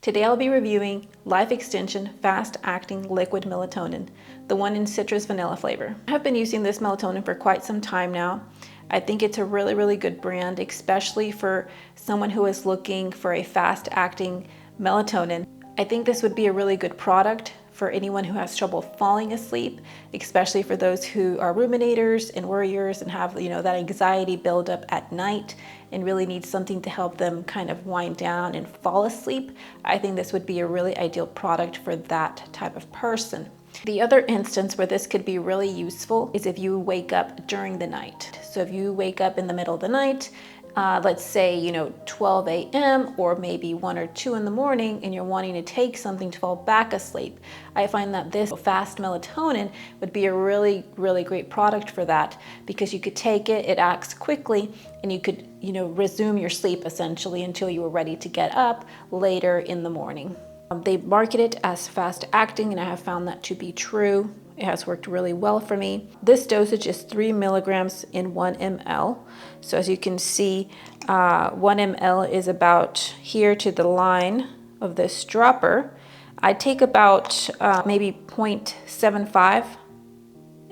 Today I'll be reviewing Life Extension Fast Acting Liquid Melatonin, the one in citrus vanilla flavor. I have been using this melatonin for quite some time now. I think it's a really good brand, especially for someone who is looking for a fast acting melatonin. I think this would be a really good product for anyone who has trouble falling asleep, especially for those who are ruminators and worriers and have, that anxiety build up at night and really need something to help them kind of wind down and fall asleep. I think this would be a really ideal product for that type of person. The other instance where this could be really useful is if you wake up during the night. So if you wake up in the middle of the night, let's say 12 a.m. or maybe 1 or 2 in the morning, and you're wanting to take something to fall back asleep, I find that this fast melatonin would be a really great product for that, because you could take it, it acts quickly, and you could resume your sleep essentially until you were ready to get up later in the morning. They market it as fast acting, and I have found that to be true. It has worked really well for me. This dosage is 3 milligrams in 1 ml. So as you can see, 1 ml is about here to the line of this dropper. I take about maybe 0.75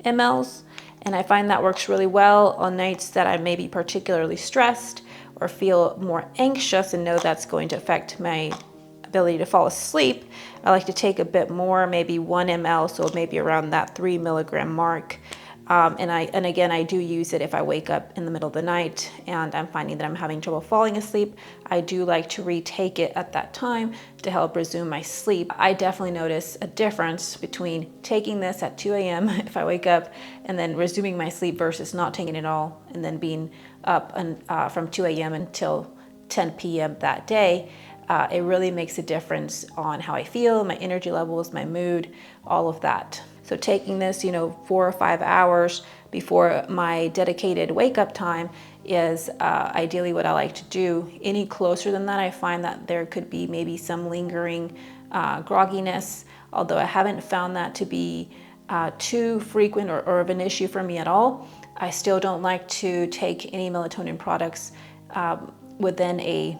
mLs, and I find that works really well on nights that I may be particularly stressed or feel more anxious and know that's going to affect my ability to fall asleep. I like to take a bit more, maybe 1 ml, so maybe around that 3 milligram mark. And again, I do use it if I wake up in the middle of the night and I'm finding that I'm having trouble falling asleep. I do like to retake it at that time to help resume my sleep. I definitely notice a difference between taking this at 2 a.m. if I wake up and then resuming my sleep versus not taking it at all and then being up from 2 a.m. until 10 p.m. that day. It really makes a difference on how I feel, my energy levels, my mood, all of that. So taking this, 4 or 5 hours before my dedicated wake up time is ideally what I like to do. Any closer than that, I find that there could be maybe some lingering grogginess, although I haven't found that to be too frequent or of an issue for me at all. I still don't like to take any melatonin products within a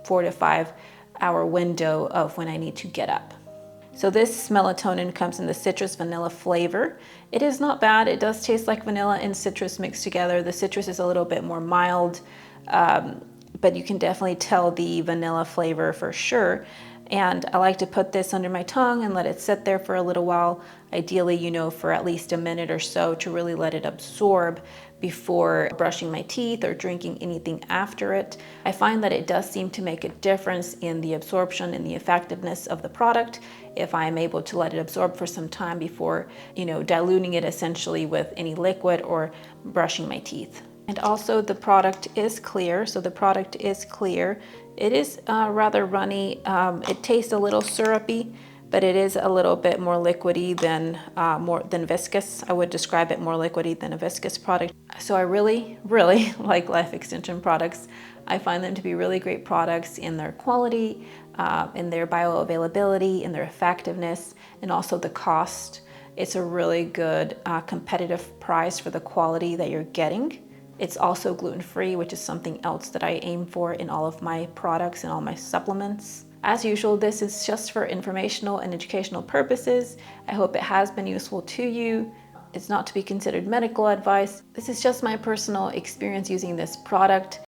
4 to 5 hour window of when I need to get up. So this melatonin comes in the citrus vanilla flavor. It is not bad. It does taste like vanilla and citrus mixed together. The citrus is a little bit more mild, but you can definitely tell the vanilla flavor for sure. And I like to put this under my tongue and let it sit there for a little while, ideally, for at least a minute or so, to really let it absorb before brushing my teeth or drinking anything after it. I find that it does seem to make a difference in the absorption and the effectiveness of the product if I am able to let it absorb for some time before, diluting it essentially with any liquid or brushing my teeth. And also the product is clear. So the product is clear. It is rather runny. It tastes a little syrupy, but it is a little bit more liquidy than viscous. I would describe it more liquidy than a viscous product. So I really like Life Extension products. I find them to be really great products in their quality, in their bioavailability, in their effectiveness, and also the cost. It's a really good competitive price for the quality that you're getting. It's also gluten-free, which is something else that I aim for in all of my products and all my supplements. As usual, this is just for informational and educational purposes. I hope it has been useful to you. It's not to be considered medical advice. This is just my personal experience using this product.